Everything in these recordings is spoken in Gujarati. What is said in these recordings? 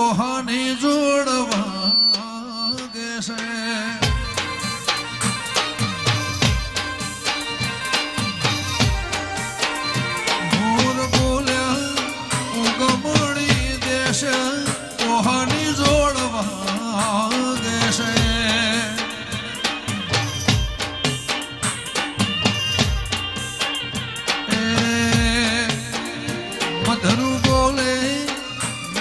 કોહાની જોડવા ગેસે મોર બોલ્યા ઉગમણી દેશે કોહાની જોડવા ગેસે મધરુ બોલે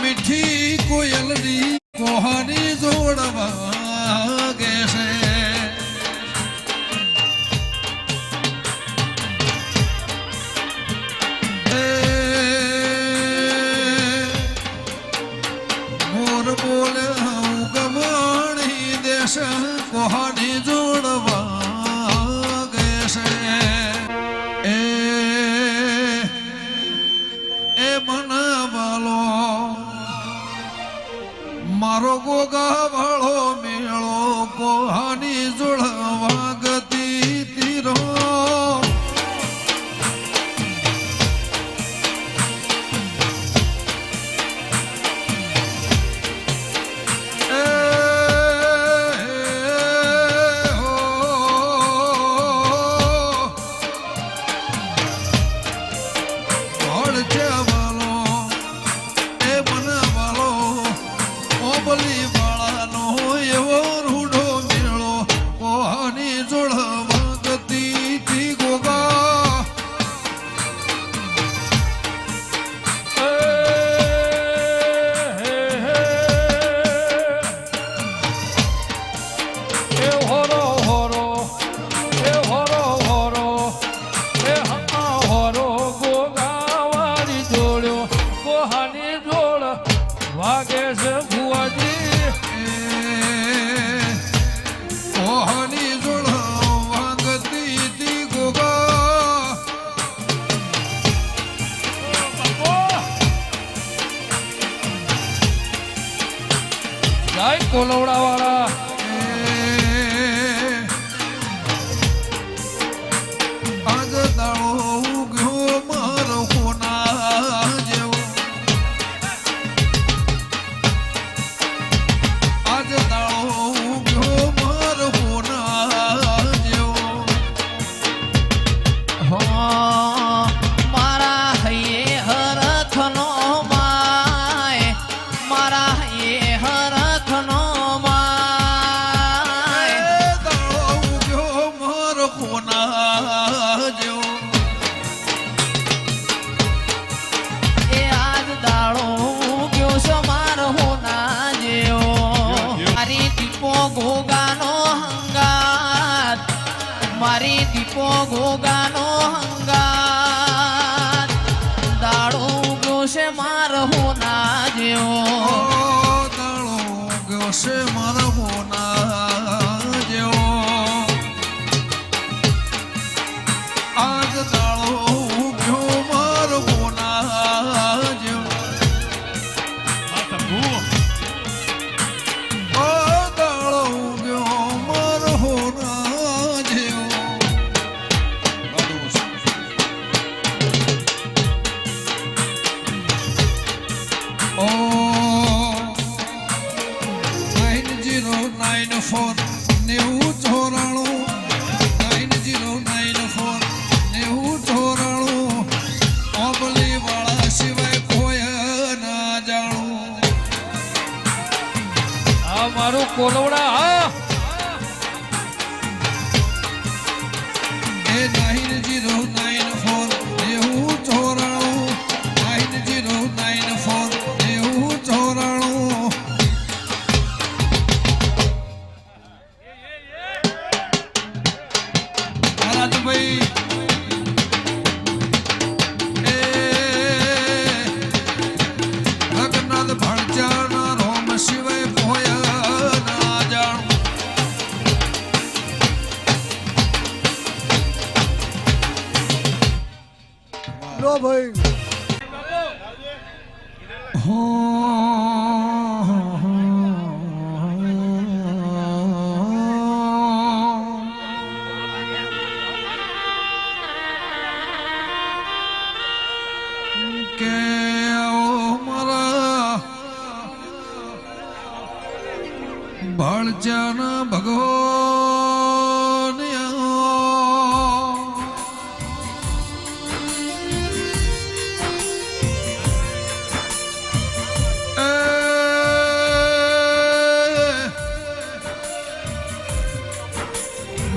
મીઠી કોયલની કોહાની જોડવા ગેસે મોર બોલે ગમણી દેશ કોહાની જોડવા ગેસે મારો ગોગા વાળો મેળો કોહાની જોડવા ગતી તીરો કોલવડા વાળા આજ દાડો ઉગ્યો મારો કોના જેવો આજ દાડો ઉગ્યો મારો કોના જેવો મારા હૈયે હરખનો માય મારા હૈયે હરખનો ગોગાનો હંગાત મારી દીપો ગોગાનો હંગાત દાડો ઉગ્યો છે મારો હોના જેવો દાડો ઉગ્યો છે મારો હોના જેવો આજ દાડો ઉગ્યો મારો હોના જેવો મારું કોલવડા હા એ 9094 નેવું ચોરાણું 9094 નેવું ચોરાણું રાજભાઈ રઘનાથ ભણજાના રોમ શિવાય ભોયા ના જાણું લો ભાઈ કે મારા ભાળચાના ભગવાન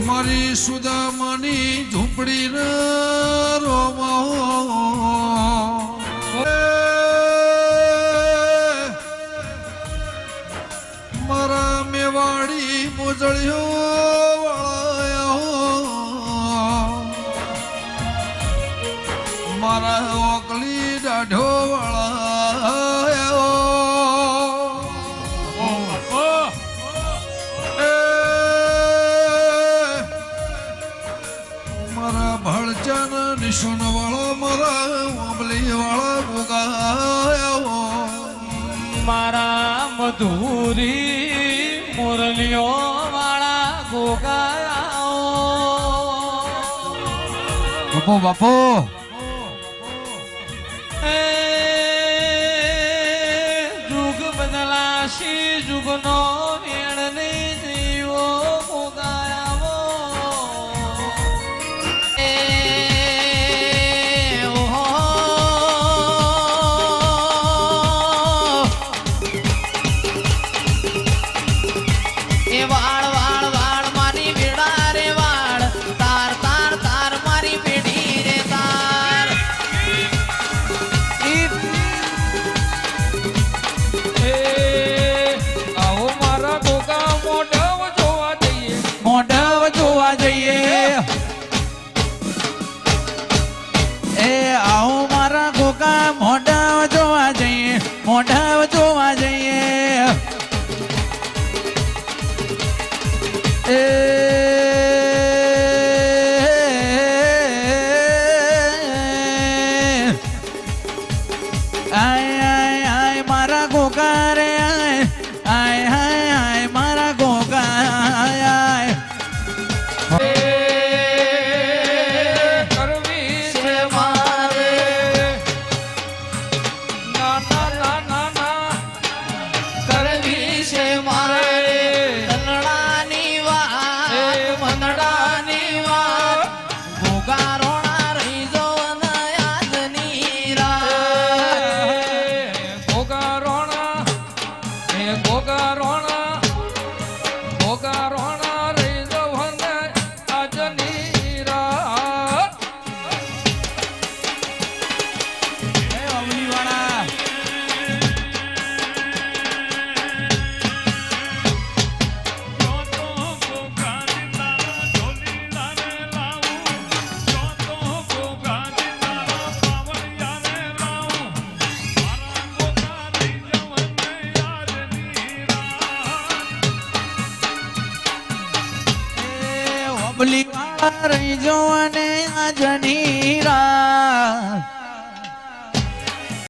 મારી સુદામાની ઝૂંપડી ન મારા મેવાડી મોજળિયો વાળાયો મારા ઓકલી દાઢો વાળાયો મારા ભળચાના નિશુન વાળા મારા ઓબલી વાળા ગોગાયો મારા મધુરી મુરલીઓ વાળા ગોગાયા બાપો જુગ બદલાશી જુગનો વેણ નહીં જીવો ગોગાયાવો વાળ વાળ વાળ મારી વેડા રે વાળ તાર તાર તાર મારી પેઢી રે તાર આવો મારા ગોગા મોઢવ જોવા જઈએ મોઢવ જોવા જઈએ એ આવો મારા ગોગા મોઢવ જોવા જઈએ મોઢવ જોવા જઈએ આય મારા ગોગા રે આય મારા ગોગા આય કરવી છે મારે ના ના ના ના ના કરવી છે મારે તનડાની વાત મંદડાની વાત ગોગા રોણા રહી જો યાદની રાત ગોગા રોણા ગોગા રોણા ગોગા રોણા રહી જવને આજની રાત એ અમલી વાળા અમલી વાળા રહી જો અને આજની રાત